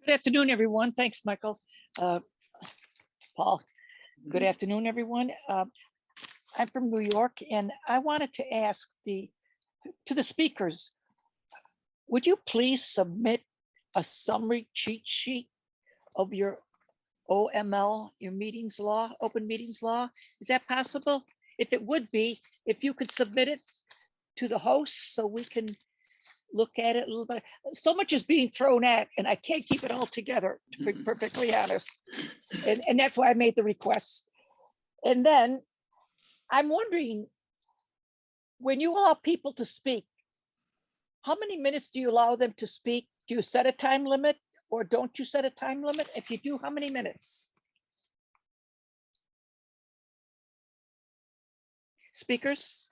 Good afternoon, everyone. Thanks, Michael. Paul, good afternoon, everyone. I'm from New York, and I wanted to ask to the speakers, would you please submit a summary cheat sheet of your OML, your meetings law, open meetings law? Is that possible? If it would be, if you could submit it to the host so we can look at it a little bit. So much is being thrown at, and I can't keep it all together, to be perfectly honest. And that's why I made the request. And then I'm wondering, when you allow people to speak, how many minutes do you allow them to speak? Do you set a time limit, or don't you set a time limit? If you do, how many minutes? Speakers?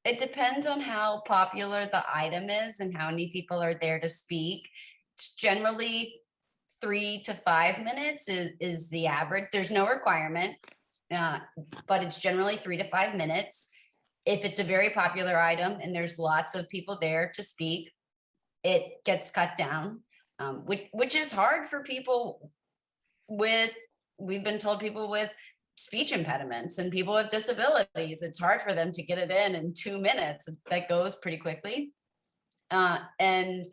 It depends on how popular the item is and how many people are there to speak. It's generally 3 to 5 minutes is the average. There's no requirement, but it's generally 3 to 5 minutes. If it's a very popular item and there's lots of people there to speak, it gets cut down, which is hard for people we've been told people with speech impediments and people with disabilities. It's hard for them to get it in 2 minutes. That goes pretty quickly. And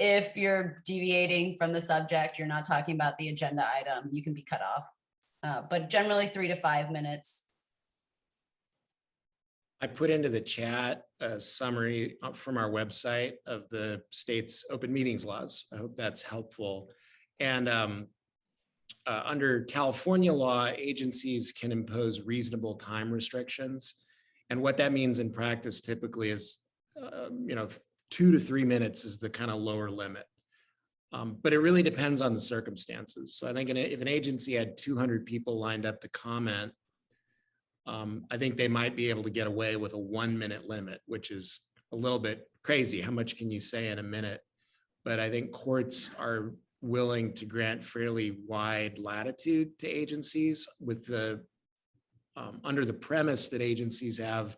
if you're deviating from the subject, you're not talking about the agenda item, you can be cut off. But generally 3 to 5 minutes. I put into the chat a summary from our website of the state's open meetings laws. I hope that's helpful. And under California law, agencies can impose reasonable time restrictions. And what that means in practice typically is, 2 to 3 minutes is the kind of lower limit. But it really depends on the circumstances. So I think if an agency had 200 people lined up to comment, I think they might be able to get away with a 1 minute limit, which is a little bit crazy. How much can you say in a minute? But I think courts are willing to grant fairly wide latitude to agencies with under the premise that agencies have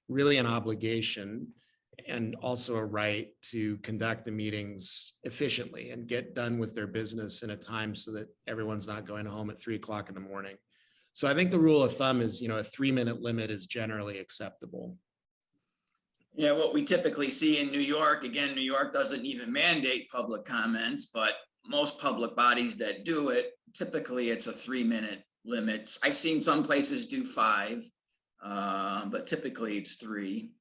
really an obligation and also a right to conduct the meetings efficiently and get done with their business in a time so that everyone's not going home at 3 o'clock in the morning. So I think the rule of thumb is, a 3 minute limit is generally acceptable. Yeah, what we typically see in New York, again, New York doesn't even mandate public comments, but most public bodies that do it, typically it's a 3 minute limit. I've seen some places do 5, but typically it's 3.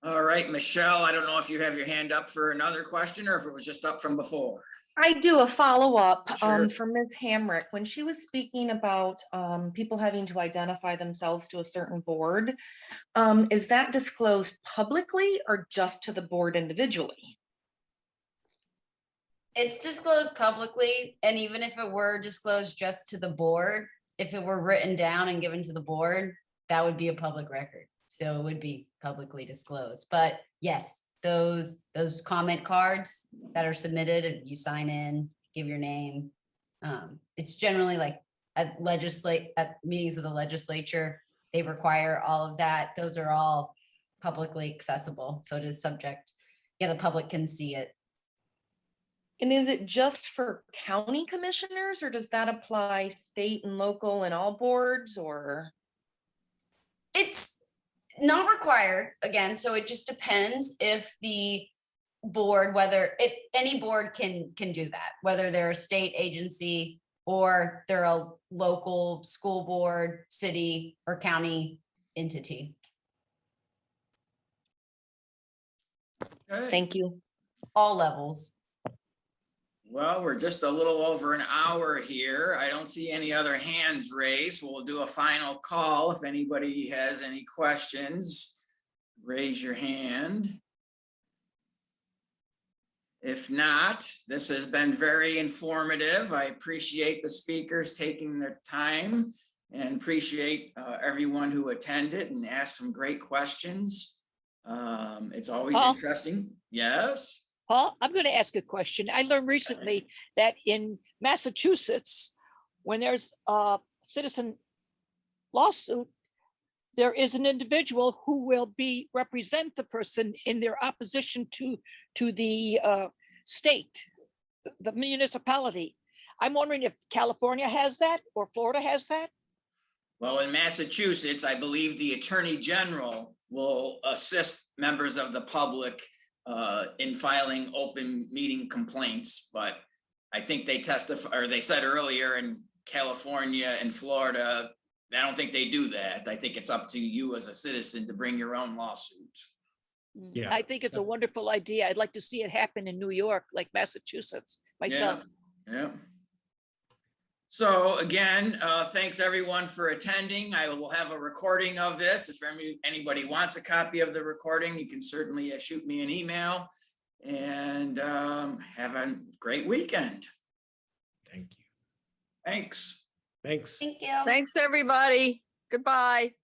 All right, Michelle, I don't know if you have your hand up for another question or if it was just up from before. I do a follow-up Sure. for Ms. Hamrick. When she was speaking about people having to identify themselves to a certain board, is that disclosed publicly or just to the board individually? It's disclosed publicly, and even if it were disclosed just to the board, if it were written down and given to the board, that would be a public record. So it would be publicly disclosed. But yes, those comment cards that are submitted, and you sign in, give your name. It's generally like at meetings of the legislature, they require all of that. Those are all publicly accessible. So it is subject, the public can see it. And is it just for county commissioners, or does that apply state and local and all boards, or? It's not required, again, so it just depends if the board, any board can do that, whether they're a state agency or they're a local school board, city, or county entity. Okay. Thank you. All levels. Well, we're just a little over an hour here. I don't see any other hands raised. We'll do a final call. If anybody has any questions, raise your hand. If not, this has been very informative. I appreciate the speakers taking their time and appreciate everyone who attended and asked some great questions. It's always Paul? interesting. Yes. Paul, I'm going to ask a question. I learned recently that in Massachusetts, when there's a citizen lawsuit, there is an individual who will represent the person in their opposition to the state, the municipality. I'm wondering if California has that or Florida has that? Well, in Massachusetts, I believe the Attorney General will assist members of the public in filing open meeting complaints, but I think they testify, or they said earlier in California and Florida, I don't think they do that. I think it's up to you as a citizen to bring your own lawsuit. Yeah. I think it's a wonderful idea. I'd like to see it happen in New York, like Massachusetts, myself. Yeah. So again, thanks everyone for attending. I will have a recording of this. If anybody wants a copy of the recording, you can certainly shoot me an email, and have a great weekend. Thank you. Thanks. Thanks. Thank you. Thanks, everybody. Goodbye.